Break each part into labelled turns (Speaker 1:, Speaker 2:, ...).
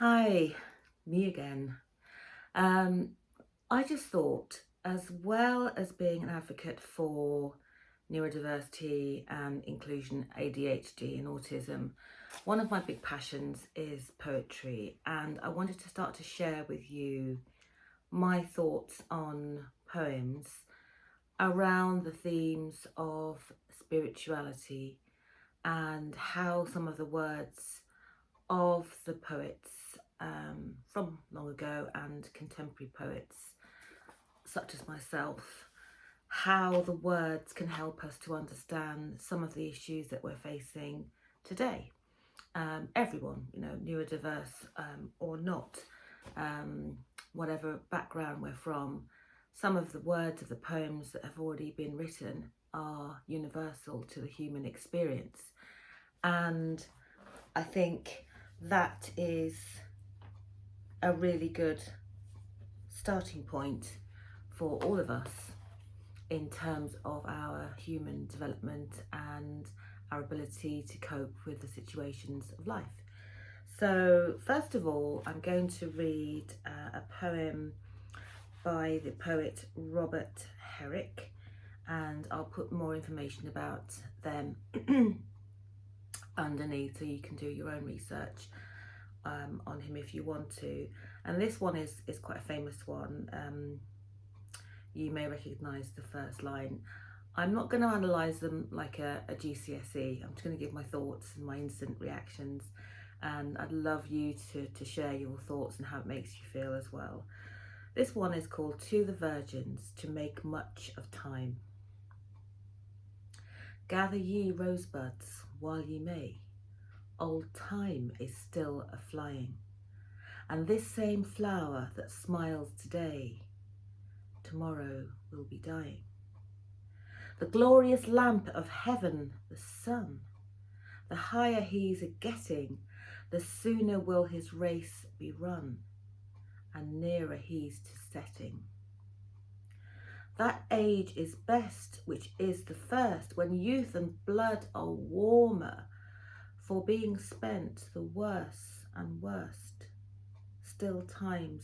Speaker 1: Hi, me again. Um, I just thought, as well as being an advocate for neurodiversity and inclusion, ADHD and autism, one of my big passions is poetry, and I wanted to start to share with you my thoughts on poems around the themes of spirituality and how some of the words of the poets from long ago and contemporary poets such as myself, how the words can help us to understand some of the issues that we're facing today. Everyone, neurodiverse or not, um, whatever background we're from, some of the words of the poems that have already been written are universal to the human experience. And I think that is a really good starting point for all of us in terms of our human development and our ability to cope with the situations of life. So first of all, I'm going to read a poem by the poet Robert Herrick, and I'll put more information about them underneath so you can do your own research on him if you want to. And this one is quite a famous one. You may recognise the first line. I'm not going to analyse them like a GCSE. I'm just going to give my thoughts and my instant reactions, and I'd love you to share your thoughts and how it makes you feel as well. This one is called To the Virgins, to Make Much of Time. Gather ye rosebuds while ye may, old time is still a-flying, and this same flower that smiles today, tomorrow will be dying. The glorious lamp of heaven, the sun, the higher he's a-getting, the sooner will his race be run, and nearer he's to setting. That age is best which is the first, when youth and blood are warmer, for being spent the worse and worst, still times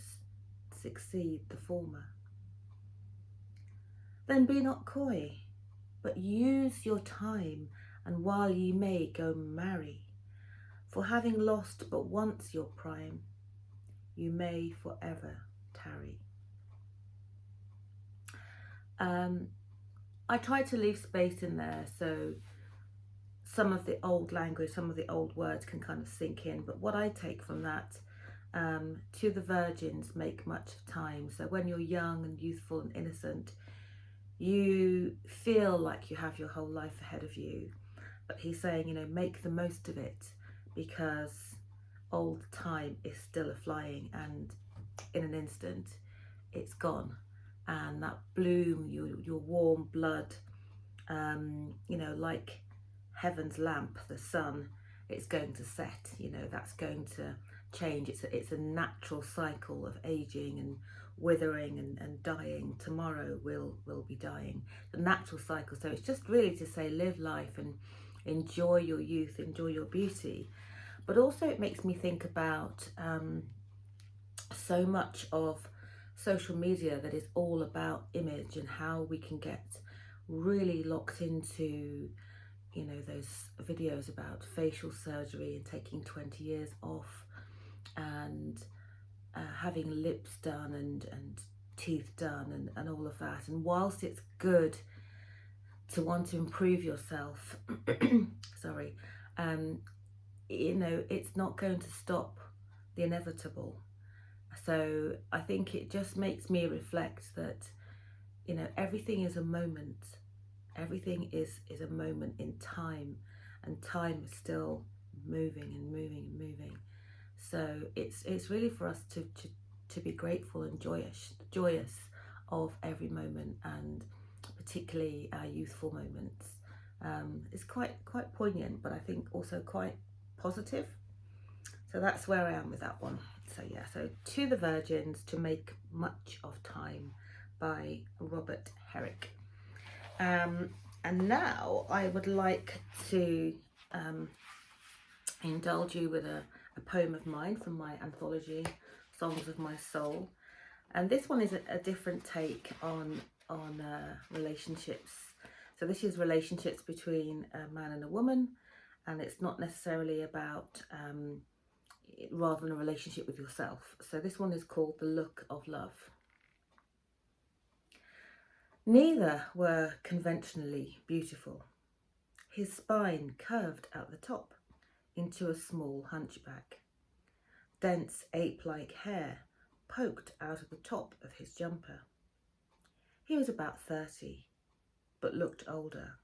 Speaker 1: succeed the former. Then be not coy, but use your time, and while ye may go marry, for having lost but once your prime, you may forever tarry. I tried to leave space in there so some of the old language, some of the old words can kind of sink in, but what I take from that, to the virgins make much of time. So when you're young and youthful and innocent, you feel like you have your whole life ahead of you, but he's saying, make the most of it, because old time is still a-flying, and in an instant it's gone. And that bloom, your warm blood, like heaven's lamp, the sun, it's going to set, that's going to change. It's a natural cycle of aging and withering and dying. Tomorrow will be dying, the natural cycle. So it's just really to say, live life and enjoy your youth, enjoy your beauty. But also it makes me think about so much of social media that is all about image, and how we can get really locked into those videos about facial surgery and taking 20 years off, and having lips done and teeth done and all of that. And whilst it's good to want to improve yourself, sorry, it's not going to stop the inevitable. So I think it just makes me reflect that, everything is a moment. Everything is a moment in time, and time is still moving and moving and moving. So it's really for us to be grateful and joyous of every moment, and particularly our youthful moments. It's quite poignant, but I think also quite positive. So that's where I am with that one. So yeah, so To the Virgins, to Make Much of Time by Robert Herrick. And now I would like to indulge you with a a poem of mine from my anthology, Songs of My Soul. And this one is a different take on relationships. So this is relationships between a man and a woman, and it's not necessarily about rather than a relationship with yourself. So this one is called The Look of Love. Neither were conventionally beautiful. His spine curved at the top into a small hunchback. Dense ape-like hair poked out of the top of his jumper. He was about 30, but looked older.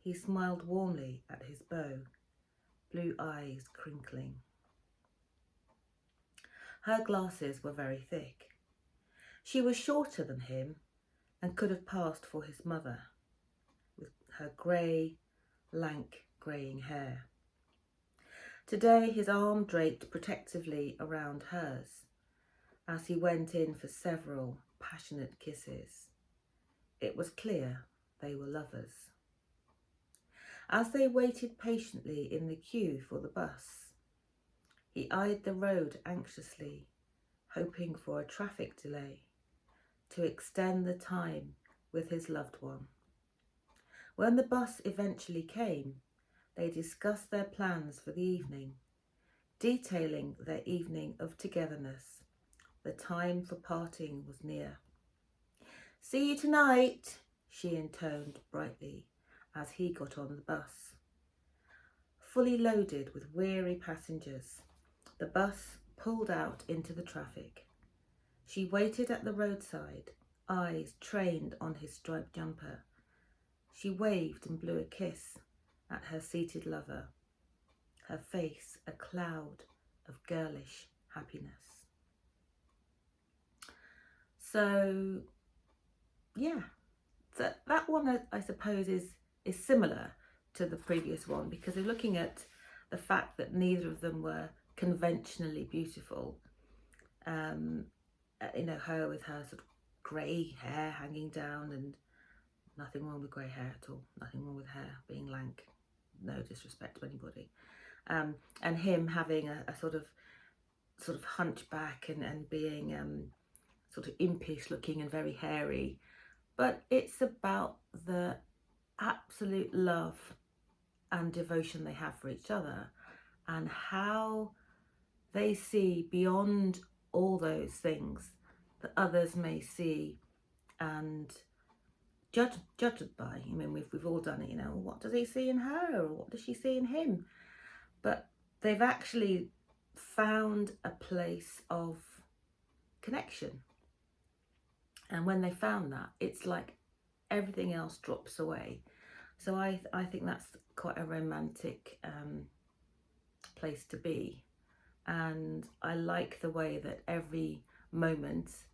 Speaker 1: He smiled warmly at his beau, blue eyes crinkling. Her glasses were very thick. She was shorter than him and could have passed for his mother, with her grey, lank, greying hair. Today his arm draped protectively around hers as he went in for several passionate kisses. It was clear they were lovers. As they waited patiently in the queue for the bus, he eyed the road anxiously, hoping for a traffic delay to extend the time with his loved one. When the bus eventually came, they discussed their plans for the evening, detailing their evening of togetherness. The time for parting was near. "See you tonight," she intoned brightly as he got on the bus. Fully loaded with weary passengers, the bus pulled out into the traffic. She waited at the roadside, eyes trained on his striped jumper. She waved and blew a kiss at her seated lover, her face a cloud of girlish happiness. So, yeah, that one I suppose is similar to the previous one, because they're looking at the fact that neither of them were conventionally beautiful. Her with her sort of grey hair hanging down, and nothing wrong with grey hair at all, nothing wrong with hair being lank, no disrespect to anybody. And him having a sort of hunchback and being sort of impish looking and very hairy. But it's about the absolute love and devotion they have for each other, and how they see beyond all those things that others may see and judge it by. I mean, we've all done it, what does he see in her, or what does she see in him? But they've actually found a place of connection. And when they found that, it's like everything else drops away. So I think that's quite a romantic place to be. And I like the way that every moment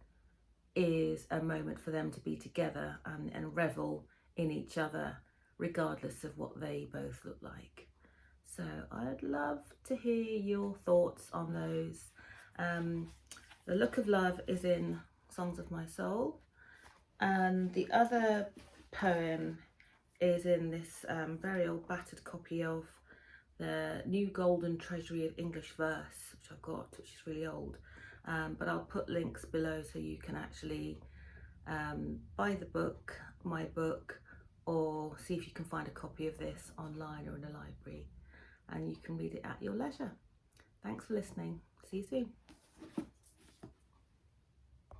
Speaker 1: is a moment for them to be together and revel in each other, regardless of what they both look like. So I'd love to hear your thoughts on those. The Look of Love is in Songs of My Soul, and the other poem is in this very old battered copy of the New Golden Treasury of English Verse, which I've got, which is really old. But I'll put links below so you can actually buy the book, my book, or see if you can find a copy of this online or in a library, and you can read it at your leisure. Thanks for listening. See you soon.